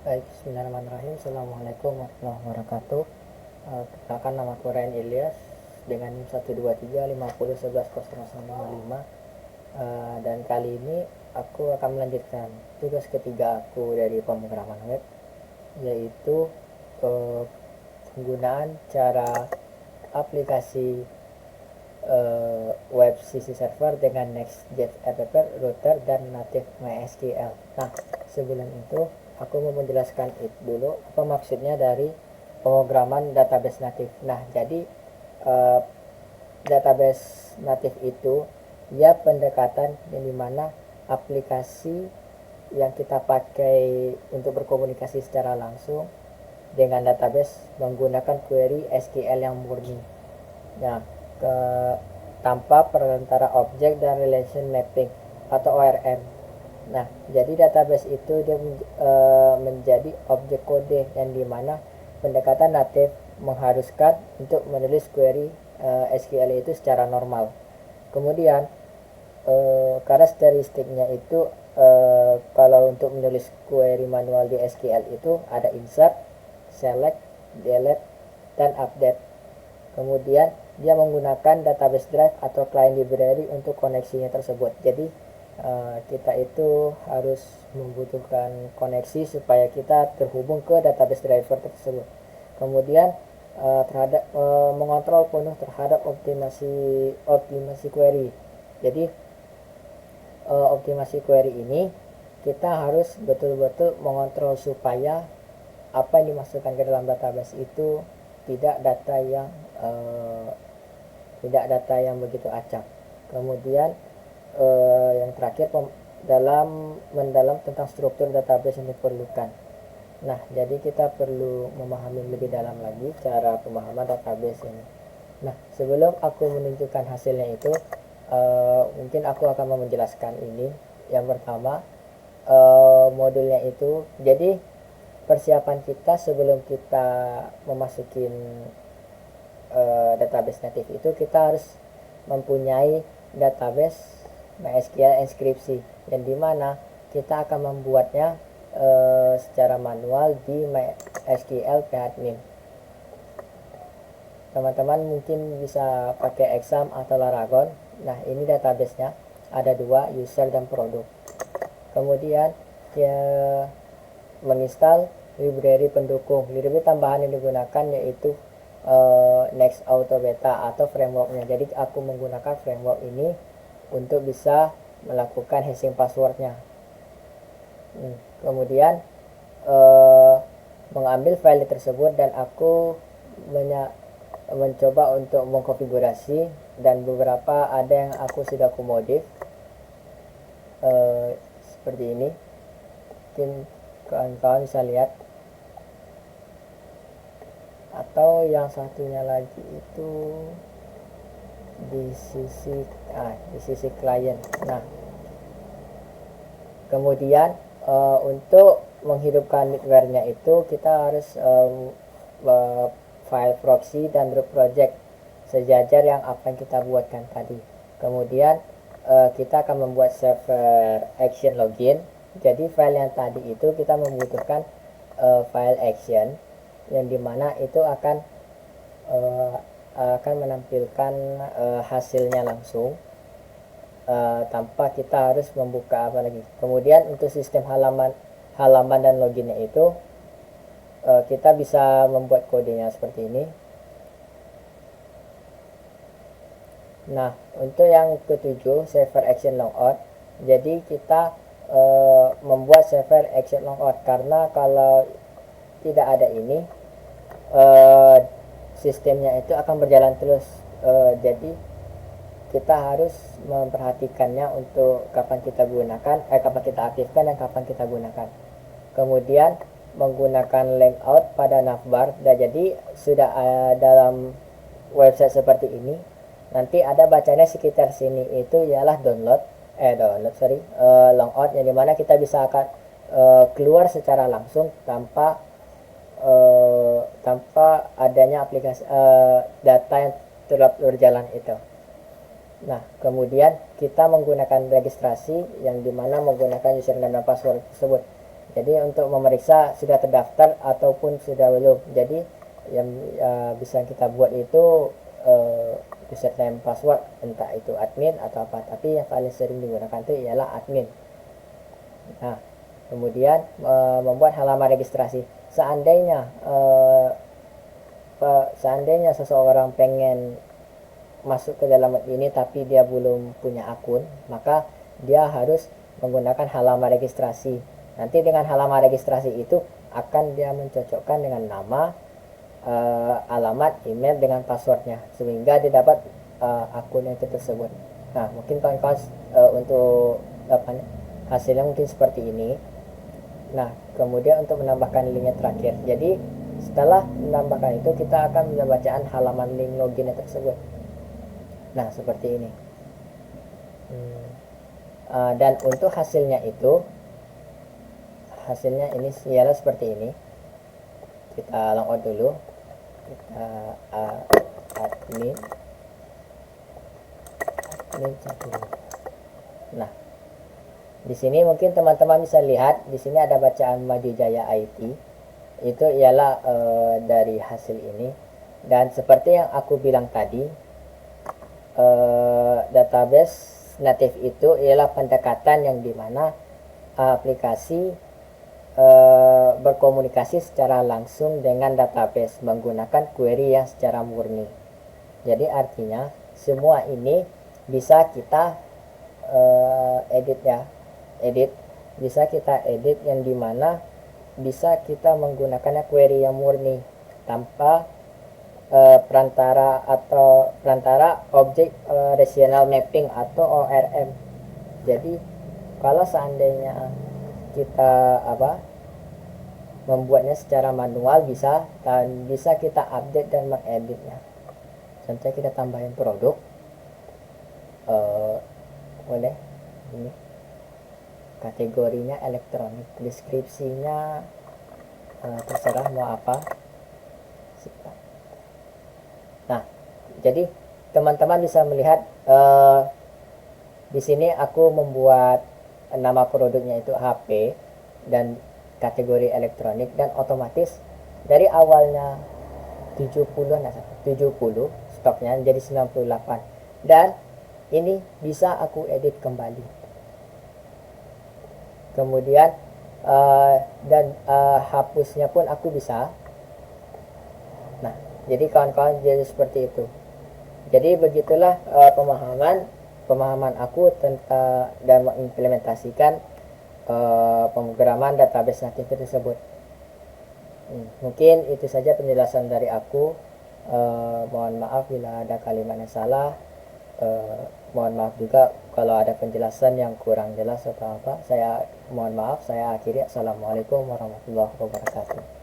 Baik, bismillahirrahmanirrahim. Assalamualaikum warahmatullahi wabarakatuh. Perkenalkan, nama aku Ryan Ilyas dengan NIM 12350110055. Dan kali ini aku akan melanjutkan tugas ketiga aku dari pemrograman web, yaitu uh, penggunaan cara aplikasi web CC server dengan Next.js app router dan native MySQL. Nah, sebelum itu aku mau menjelaskan dulu apa maksudnya dari pemrograman database natif. Nah, jadi uh, database natif itu ya pendekatan yang dimana aplikasi yang kita pakai untuk berkomunikasi secara langsung dengan database menggunakan query SQL yang murni. Nah, ke, tanpa perantara objek dan relation mapping atau ORM. Nah, jadi database itu dia menjadi objek kode yang dimana pendekatan natif mengharuskan untuk menulis query SQL itu secara normal. Kemudian karakteristiknya itu kalau untuk menulis query manual di SQL itu ada insert, select, delete, dan update. Kemudian dia menggunakan database drive atau client library untuk koneksinya tersebut. Jadi kita itu harus membutuhkan koneksi supaya kita terhubung ke database driver tersebut. Kemudian terhadap mengontrol penuh terhadap optimasi query. Jadi optimasi query ini kita harus betul-betul mengontrol supaya apa yang dimasukkan ke dalam database itu tidak data yang begitu acak. Kemudian yang terakhir mendalam tentang struktur database yang diperlukan. Nah, jadi kita perlu memahami lebih dalam lagi cara pemahaman database ini. Nah, sebelum aku menunjukkan hasilnya itu, mungkin aku akan menjelaskan ini. Yang pertama, modulnya itu, jadi persiapan kita sebelum kita memasukin database native itu kita harus mempunyai database MySQL inskripsi, yang dimana kita akan membuatnya secara manual di MySQL phadmin. Teman-teman mungkin bisa pakai exam atau laragon. Nah, ini databasenya ada dua, user dan produk. Kemudian dia menginstal library pendukung. Library tambahan yang digunakan yaitu Next Auto Beta atau frameworknya. Jadi aku menggunakan framework ini untuk bisa melakukan hashing passwordnya. Kemudian mengambil file tersebut dan aku mencoba untuk mengkonfigurasi, dan beberapa ada yang aku sudah modif seperti ini. Mungkin kawan-kawan bisa lihat. Atau yang satunya lagi itu di sisi klien. Nah, kemudian untuk menghidupkan middleware-nya itu kita harus file proxy dan root project sejajar yang apa yang kita buatkan tadi. Kemudian kita akan membuat server action login. Jadi file yang tadi itu kita membutuhkan file action yang dimana itu akan menampilkan hasilnya langsung tanpa kita harus membuka apa lagi. Kemudian untuk sistem halaman dan loginnya itu kita bisa membuat kodenya seperti ini. Nah, untuk yang ketujuh, server action logout. Jadi kita membuat server action logout karena kalau tidak ada ini sistemnya itu akan berjalan terus. Jadi kita harus memperhatikannya untuk kapan kita gunakan, kapan kita aktifkan dan kapan kita gunakan. Kemudian menggunakan layout pada navbar. Dan jadi sudah dalam website seperti ini, nanti ada bacanya sekitar sini itu ialah logout, yang dimana kita bisa akan keluar secara langsung tanpa adanya aplikasi data yang telah berjalan itu. Nah, kemudian kita menggunakan registrasi yang dimana menggunakan username dan password tersebut. Jadi untuk memeriksa sudah terdaftar ataupun sudah belum. Jadi yang bisa kita buat itu username password, entah itu admin atau apa, tapi yang paling sering digunakan itu ialah admin. Nah, kemudian membuat halaman registrasi. Seandainya seseorang pengen masuk ke dalam ini tapi dia belum punya akun, maka dia harus menggunakan halaman registrasi. Nanti dengan halaman registrasi itu akan dia mencocokkan dengan nama, alamat, email dengan passwordnya, sehingga dia dapat akun yang tersebut. Nah, mungkin kawan-kawan untuk hasilnya mungkin seperti ini. Nah, kemudian untuk menambahkan linknya terakhir. Jadi setelah menambahkan itu, kita akan membacaan halaman link loginnya tersebut. Nah, seperti ini. Dan untuk hasilnya ini ialah seperti ini. Kita logout dulu. Kita admin. Nah, di sini mungkin teman-teman bisa lihat, di sini ada bacaan Maju Jaya IT. Itu ialah dari hasil ini. Dan seperti yang aku bilang tadi, database native itu ialah pendekatan yang dimana aplikasi berkomunikasi secara langsung dengan database menggunakan query yang secara murni. Jadi artinya semua ini bisa kita edit, bisa kita edit yang dimana bisa kita menggunakannya query yang murni tanpa perantara objek relational mapping atau ORM. Jadi kalau seandainya kita membuatnya secara manual bisa, dan bisa kita update dan mengeditnya. Contohnya kita tambahin produk, boleh ini kategorinya elektronik, deskripsinya terserah mau apa. Nah, jadi teman-teman bisa melihat di sini aku membuat nama produknya itu HP dan kategori elektronik, dan otomatis dari awalnya 70 stoknya jadi 98, dan ini bisa aku edit kembali. Kemudian hapusnya pun aku bisa. Nah, jadi kawan-kawan jadi seperti itu. Jadi begitulah pemahaman aku tentang dan mengimplementasikan pemrograman database native tersebut. Mungkin itu saja penjelasan dari aku. Mohon maaf bila ada kalimat yang salah. Mohon maaf juga kalau ada penjelasan yang kurang jelas atau apa. Saya mohon maaf. Saya akhiri. Assalamualaikum warahmatullahi wabarakatuh.